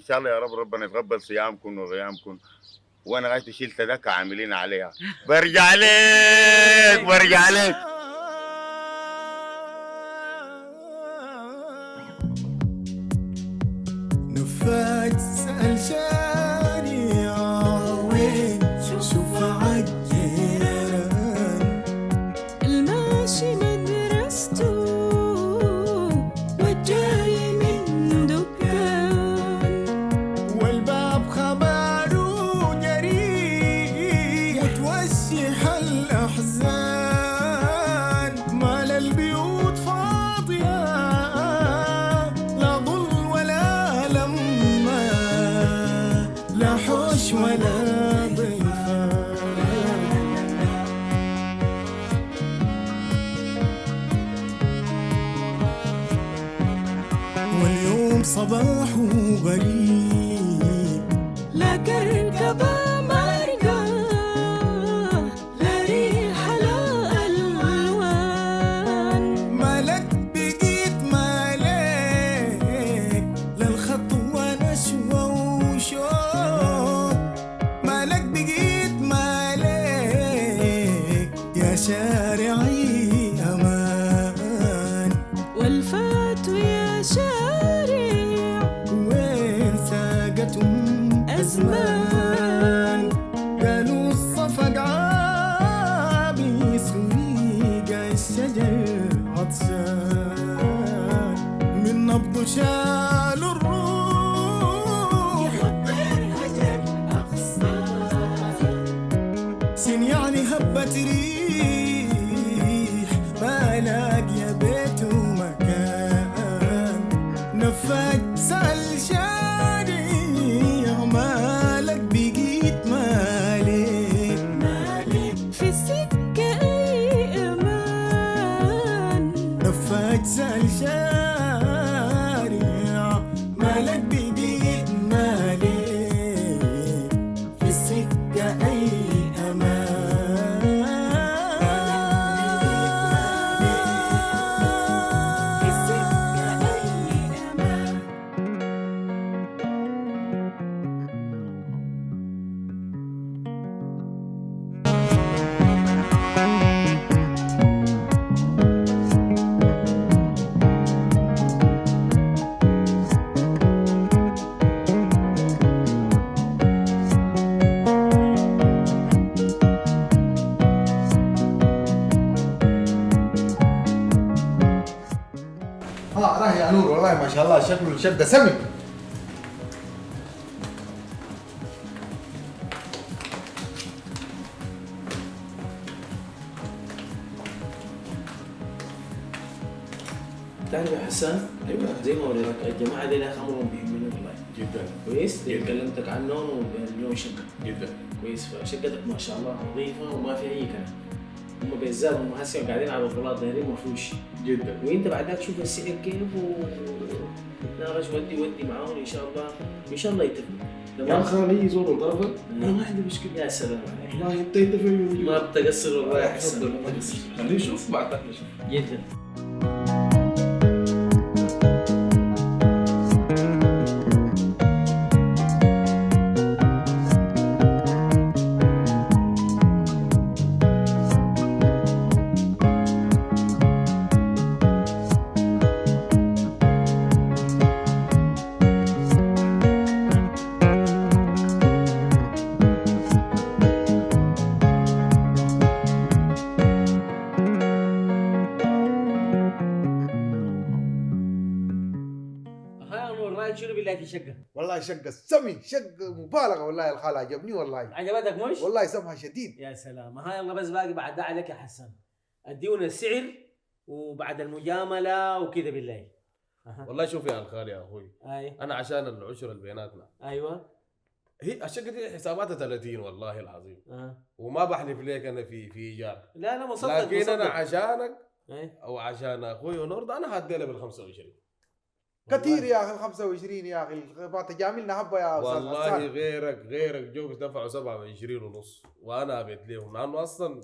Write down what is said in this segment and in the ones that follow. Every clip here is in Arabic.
شاء الله يا رب ربنا يتقبل صيامكم وغيامكم، وانا غايت شلت ده عاملين عليها. برجع لك برجع لك. نفاج سأل شارع وين شوف عالجيران، الماشي مدرسته والجاي من دكان، والباب خبره جري وتوسح الأحزان، مال البيوت فاضية لا ظل ولا لما، لا حوش ولا ضيفان. واليوم صباحه غريب، لا كركبة مرقة، لا ريحة لا ألوان، مالك بقيت مالك للخطوة نشوة وشوق، مالك بقيت مالك يا شارعي أمان، والفات يا شارع وين ساقتهم أزمان، قالوا الصفق عابي سويق الشجر عطشان، من نبض شالوا الروح سن يعني هبت ريح، ما لاقي بيت ومكان، نفاج سأل شارع مالك بقيت مالك، في السكة أي أمان، نفاج سأل شارع مالك بقيت مالك، في السكة أي أمان، في السكة أي أمان. راح يا نور والله ما شاء الله شكله الشقة سمي. تعرف يا حسان؟ ايوه زي ما وريتك الجماعه دي لها امرهم بيهمني والله جدا كويس؟ دي جدا. كلمتك عنهم وبيعملوا شقه جدا. كويس، فشقتك ما شاء الله نظيفه وما في اي كلام. هم بيزاروا هم هسه قاعدين على البلاط دايرين مفروش جدا. وانت بعدك شوف السعر كيف ونتناقش ودي معاهم ان شاء الله وان شاء الله يتفقوا. يا خالي يزور من طرفك. انا ما عندي مشكله. يا سلام عليك، والله انت في ما بتقصر والله يا حسن. تفضل ما تقصر. خليه يشوف بعدك نشوف. جدا. ها نور رايك شنو بالله في شقه؟ والله شقة سمي، شقة مبالغة والله، الخال عجبني والله، عجبتك مش؟ والله سمها شديد. يا سلام، ها يلا بس باقي بعد ده عليك يا حسن. اديونا السعر وبعد المجامله وكذا بالله. أها. والله شوف يا الخال يا اخوي، اي انا عشان العشره اللي بيناتنا ايوه هي الشقه دي حساباتها 30 والله العظيم، أه. وما بحلف ليك انا في ايجار، لا لا مصدق لكن مصدق. انا عشانك أي. او عشان اخوي ونور ده انا هدي له بال 25. كثير يا اخي 25 يا اخي، ما تجاملنا حبه يا استاذ والله حسان. غيرك جوز دفعوا 27 ونص وانا ابيت لهم، لانه اصلا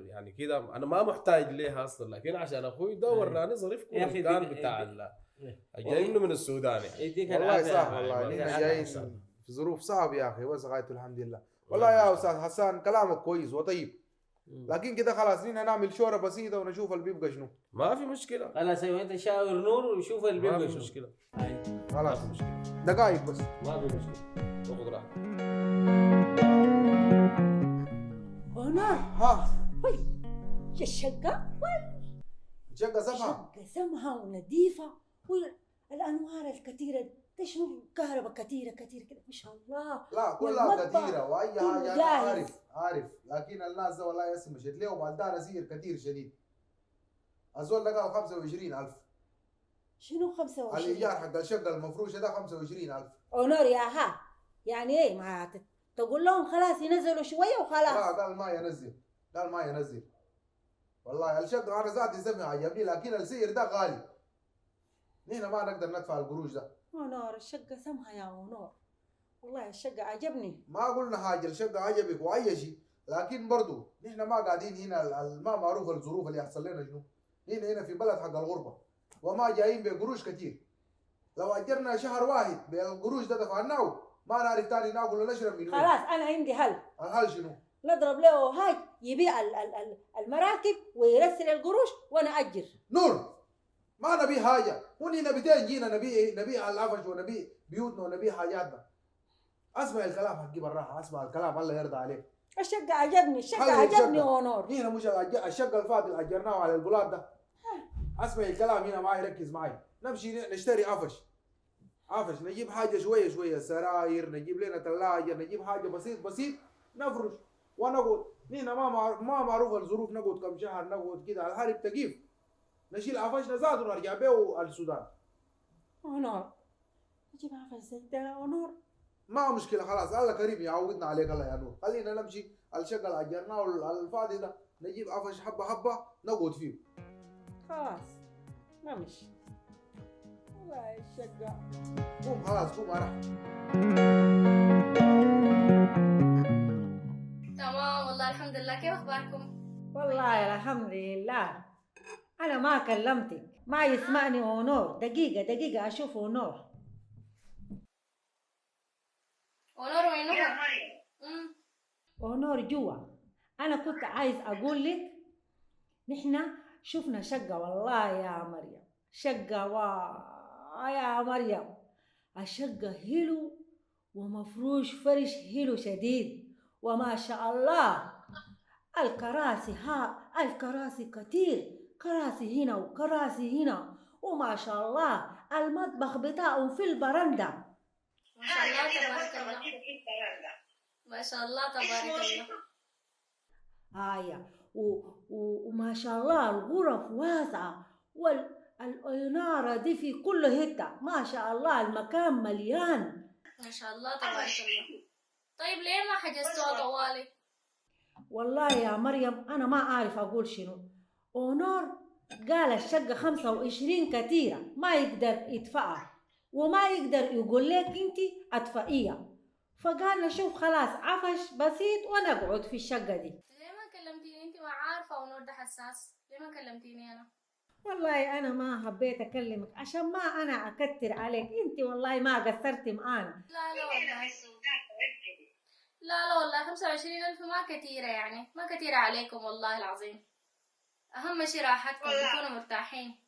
يعني كده انا ما محتاج ليها اصلا، لكن عشان اخوي ده وراني ظريفكم يا أخي المكان دي- بتاع جايين من السودان يعني. يديك والله العافيه صح يا والله أخي. نحن يديك جايين العافية. في ظروف صعبة يا اخي بس غايته الحمد لله. والله يا استاذ حسان كلامك كويس وطيب، لكن كده خلاص نحن نعمل شورى بسيطة ونشوف اللي بيبقى شنو. ما في مشكله، خلاص ايوه انت شاور نور وشوف اللي ما بيبقى في شنو. مشكله، أي. ما خلاص في مشكله، دقائق بس. ما في مشكله، خذ راحتك. هنا ها الشقة شقة سفحة. شقة سمحة ونظيفة والأنوار الكثيرة تشرب كهرباء كثيرة كثيرة كده ما شاء الله. لا كلها والمطبخ كثيرة واي كله حاجة انا جاهز. عارف لكن الناس ده والله اسم مشيت لهم بعد ده نسير كثير شديد. الزول ده قال 25,000 شنو 25؟ الإيجار حق الشقة المفروشة ده 25,000. أونور يا ها يعني إيه ما تقول لهم خلاص ينزلوا شوية لا وخلاص. قال ما ينزل والله الشقة أنا ذاتي سمع عجبني لكن السعر ده غالي، نحن ما نقدر ندفع القروش ده. أونور الشقة سمحة يا أونور والله الشقة عجبني. ما قلنا حاجة الشقة عجبك وأي شيء، لكن برضو نحن ما قاعدين هنا ما معروف الظروف اللي يحصل لنا شنو. هنا في بلد حق الغربة وما جايين بقروش كتير. لو أجرنا شهر واحد بالقروش ده دفعناه ما نعرف تاني ناكل ونشرب من وين. خلاص أنا عندي حل. الحل شنو؟ نضرب له هاي يبيع المراكب ويرسل القروش وأنا أجر. نور ما نبي حاجة، وني نبي جينا نبي العفش ونبي بيوتنا ونبي حاجاتنا. اسمع الكلام حقي بالراحة، اسمع الكلام الله يرضى عليك. الشقة عجبني الشقة خلي عجبني الشقة. أونور. هنا مش الشقة الفاضي اللي أجرناه على البلاد ده. اسمع الكلام هنا معي ركز معي. نمشي نشتري عفش نجيب حاجة شوية سراير، نجيب لنا ثلاجة، نجيب حاجة بسيط نفرش ونقعد. هنا ما معروف الظروف، نقعد كم شهر نقعد كده على الحرب تقيف، نشيل عفشنا زاد ونرجع بيه السودان. أونور نجيب عفش زي ده أونور. ما مشكلة خلاص الله كريم يعوضنا عليك الله يا نور. خلينا نمشي الشقة اللي أجرناه الفاضي ده نجيب عفش حبة نقعد فيه. خلاص نمشي والله الشقة. قوم خلاص قوم أنا. تمام والله الحمد لله. كيف اخباركم؟ والله الحمد لله. أنا ما كلمتك ما يسمعني أونور. دقيقة أشوف أونور. ونور وينهم؟ أونور جوا. أنا كنت عايز أقول لك نحنا شفنا شقة والله يا مريم، شقة يا مريم الشقة هلو ومفروش فرش هلو شديد وما شاء الله. الكراسي كتير، كراسي هنا وكراسي هنا وما شاء الله. المطبخ بتاعهم في البرندة. ما شاء الله تبارك الله. ما شاء الله تبارك الله. وما شاء الله الغرف واسعة والإنارة دي في كل حتة ما شاء الله. المكان مليان ما شاء الله تبارك الله. طيب ليه ما حجزتوها طوالي؟ والله يا مريم أنا ما أعرف أقول شنو. أونور قال الشقة 25 كتيرة ما يقدر يدفعها وما يقدر يقول لك أنت أدفعيها، فقال نشوف خلاص عفش بسيط ونقعد في الشقة دي. ليه ما كلمتيني؟ انت ما عارفة ونور ده حساس. ليه ما كلمتيني انا؟ والله أنا ما حبيت أكلمك عشان ما أنا أكتر عليك. أنت والله ما قصرت معانا. لا والله. لا والله 25,000 ما كتيرة يعني، ما كتيرة عليكم والله العظيم. أهم شي راحتكم تكونوا مرتاحين.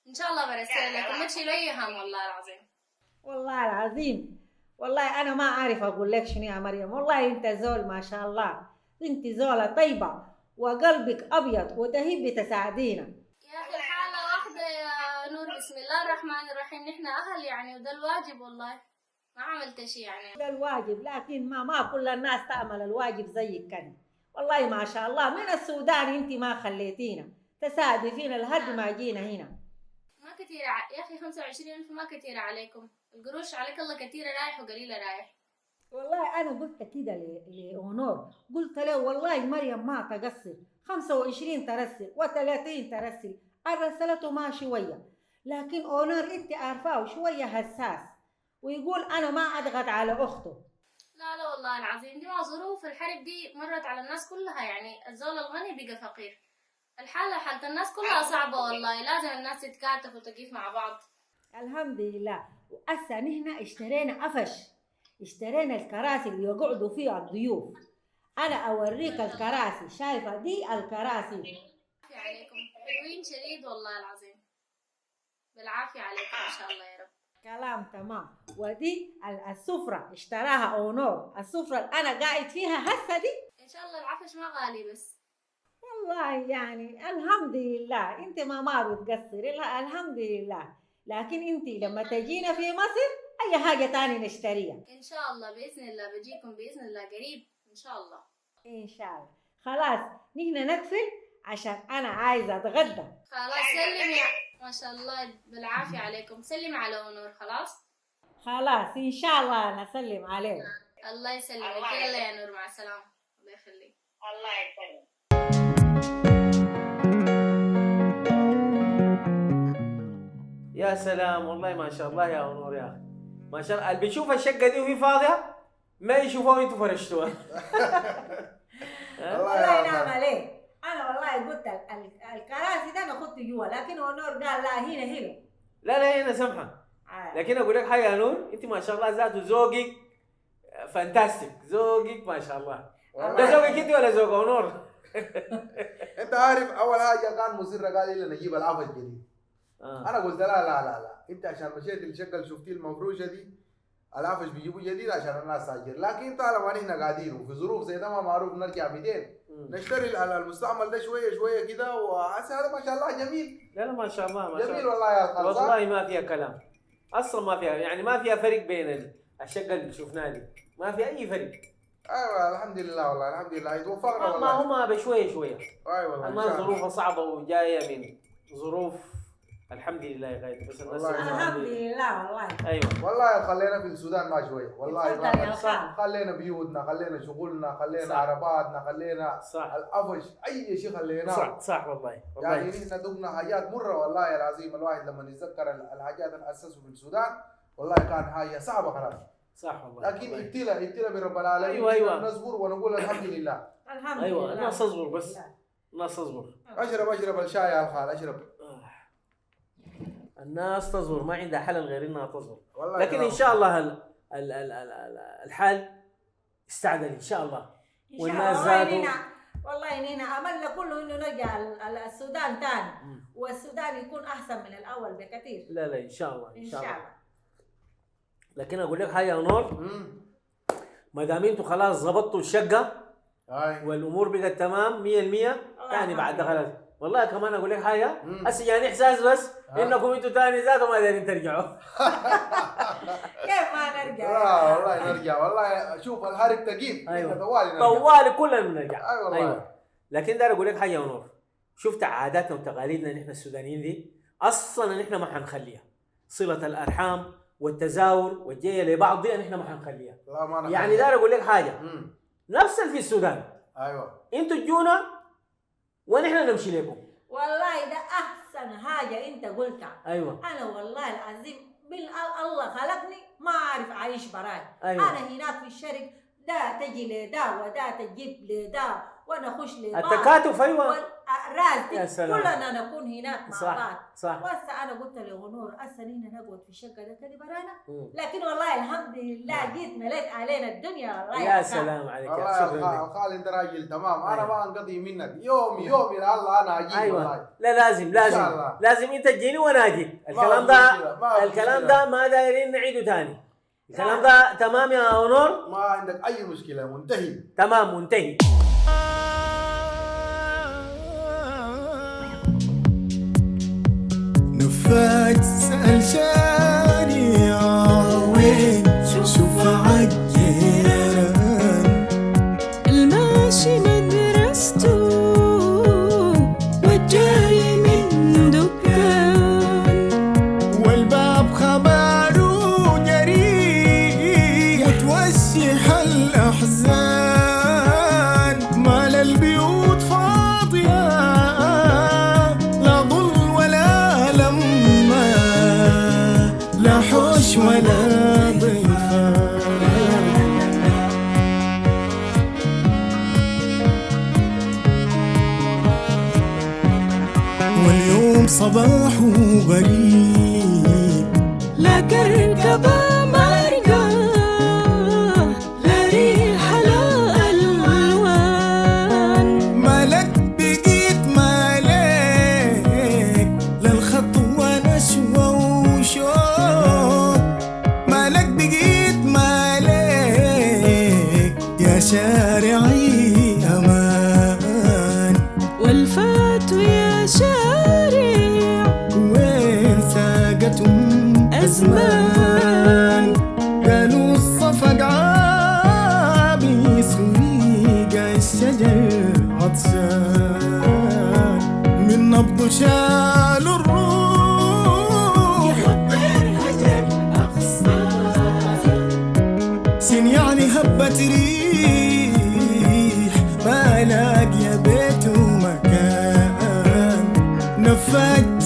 إن شاء الله برسل لكم، ما تشيلوا أي هم والله العظيم. والله العظيم والله أنا ما أعرف أقول لك شنو يا مريم. والله أنت زول ما شاء الله، أنت زولة طيبة وقلبك أبيض وتهي بتساعدينا. يا أخي الحالة واحدة يا نور. بسم الله الرحمن الرحيم. نحن أهل يعني وده الواجب والله. ما عملت شي يعني. ده الواجب لكن ما كل الناس تعمل الواجب زيك كان. والله ما شاء الله من السودان أنت ما خليتينا تساعدي فينا لحد ما جينا هنا. ما كتير يا أخي 25,000 ما كتير عليكم. القروش عليك الله كتيرة رايح وقليلة رايح. والله أنا قلت كده لأونور، قلت له والله مريم ما تقصر، 25 ترسل و30 ترسل. الرسلته ما شوية، لكن أونور أنت عارفاه شوية حساس ويقول أنا ما أضغط على أخته. لا والله العظيم دي ما ظروف الحرب دي مرت على الناس كلها يعني. الزول الغني بقى فقير. حالة الناس كلها صعبة والله. لازم الناس تتكاتف وتقيف مع بعض. الحمد لله. وأسا نحن اشترينا اشترينا الكراسي اللي يقعدوا فيها الضيوف. أنا أوريك الكراسي، شايفة دي الكراسي. بالعافية عليكم، حلوين شديد والله العظيم. بالعافية عليكم إن شاء الله يا رب. كلام تمام. ودي السفرة اشتراها أونور، السفرة اللي أنا قاعد فيها هسه دي. إن شاء الله العفش ما غالي بس. والله يعني الحمد لله، انت ما بتقصري، لا الحمد لله. لكن انت لما تجينا في مصر اي حاجة تاني نشتريها إن شاء الله بإذن الله، بجيكم بإذن الله قريب إن شاء الله. ان شاء الله. خلاص نحن نقفل عشان انا عايزة اتغدى. خلاص سلمي، ما شاء الله بالعافية عليكم، سلمي على أونور. خلاص خلاص ان شاء الله نسلم عليك. الله يسلمك. يلا يا نور، مع السلامة. الله يخليك. الله يسلمك. يا سلام والله ما شاء الله يا نور يا اخي، ما شاء الله. اللي بيشوف الشقه دي وهي فاضيه ما يشوفوها وانتوا فرشتوها. والله ينعم عليك. انا والله قلت الكراسي ده انا خدت جوا، لكن ونور قال لا هنا. لا هنا سمحه. لكن اقول لك حاجه يا نور، انت ما شاء الله ذاته ذوقك فانتاستيك، ذوقك ما شاء الله. ده ذوقك انت ولا ذوق نور؟ انت عارف اول حاجه كان مصر قال لي نجيب العفش جديد. انا قلت لا انت عشان مشيت الشقه اللي شفتيه المفروشه دي العفش بيجيبوا جديد عشان الناس تاجر، لكن طالما نحن قاعدين وفي ظروف زي ده ما معروف نرجع 200 نشتري المستعمل ده شويه كده، وهسه هذا ما شاء الله جميل. لا ما شاء الله ما شاء الله جميل والله يا خالد. والله ما فيها كلام اصلا، ما فيها يعني ما فيها فرق بين الشقه اللي شفناها دي، ما في اي فرق. ايوه الحمد لله والله الحمد لله توفقنا والله. ما هما بشويه. ايوه والله الناس ظروفها صعبه وجايه من ظروف الحمد لله يا غاية، بس الناس الحمد لله والله. ايوه والله خلينا في السودان ما شويه والله تفضل يا صح. خلينا بيوتنا، خلينا شغلنا، خلينا صح. عرباتنا، خلينا صح القفش اي شيء خليناه. صح والله يعني نحن دقنا حاجات مره والله العظيم. الواحد لما يتذكر الحاجات اللي اسسوا في السودان والله كان حاجه صعبه خلاص. صح والله. لكن ابتلى برب العالمين. ايوه نصبر ونقول الحمد لله. الحمد ايوه لله. الناس تصبر، بس الناس تصبر. اشرب الشاي يا الخال اشرب. الناس تصبر، ما عندها حل غير انها تصبر. والله لكن ان شاء الله الحال استعدل ان شاء الله. والناس زادوا. والله نينا املنا كله انه نرجع السودان تاني، والسودان يكون احسن من الاول بكثير. لا ان شاء الله ان شاء الله. لكن اقول لك حاجه يا نور، ما دام انتوا خلاص ظبطتوا الشقه والامور بقت تمام 100% ثاني بعد خلاص. والله كمان اقول لك حاجه، هسه يعني احساس بس انكم انتوا ثاني ذاتهم ما دايرين ترجعوا. كيف ما نرجع؟ لا والله نرجع والله. شوف الحرب تقيل. ايوه طوالي طوالي كلنا بنرجع. ايوه والله. ايوه لكن داير اقول لك حاجه يا نور، شفت عاداتنا وتقاليدنا نحن السودانيين دي اصلا نحن ما حنخليها. صله الارحام والتزاور والجيه لبعض دي نحن ما حنخليها. لا ما نخليها. يعني داير اقول لك حاجه، نفس اللي في السودان. ايوه انتوا تجونا ونحن نمشي لكم. والله ده احسن حاجه انت قلتها. ايوه انا والله العظيم الله خلقني ما اعرف اعيش براي. أيوة. انا هناك في الشرق ده تجي لدا ودا تجيب لدا وانا اخش لبعض التكاتف. ايوه والراس يا دي سلام. كلنا نكون هناك مع بعض. صح وهسه انا قلت لغنور هسه نحن نقعد في الشقه ده كده برانا. لكن والله الحمد لله جيت مليت علينا الدنيا والله. يا سلام عليك. والله يا الخال انت راجل تمام. انا ما انقضي منك يوم يا الله انا اجيب. ايوه والله لا لازم انت تجيني وانا اجي. الكلام ده ما دايرين نعيده ثاني. الكلام ده تمام يا نور؟ ما عندك اي مشكله، منتهي. تمام منتهي. نفات سأل شارع وين شوف عالجيران الماشي مدرسته والجاي من دكان والباب خبره جري وتوسح الأحزان مال البيوت فاضية لا ظل ولا لما لا حوش ولا ضيفان واليوم صباحه غريب زمان قالوا الصفق عابس وريقة الشجر عطشان من نبض شالوا الروح سن يعني هبت ريح ما لاقي بيت ومكان نفاق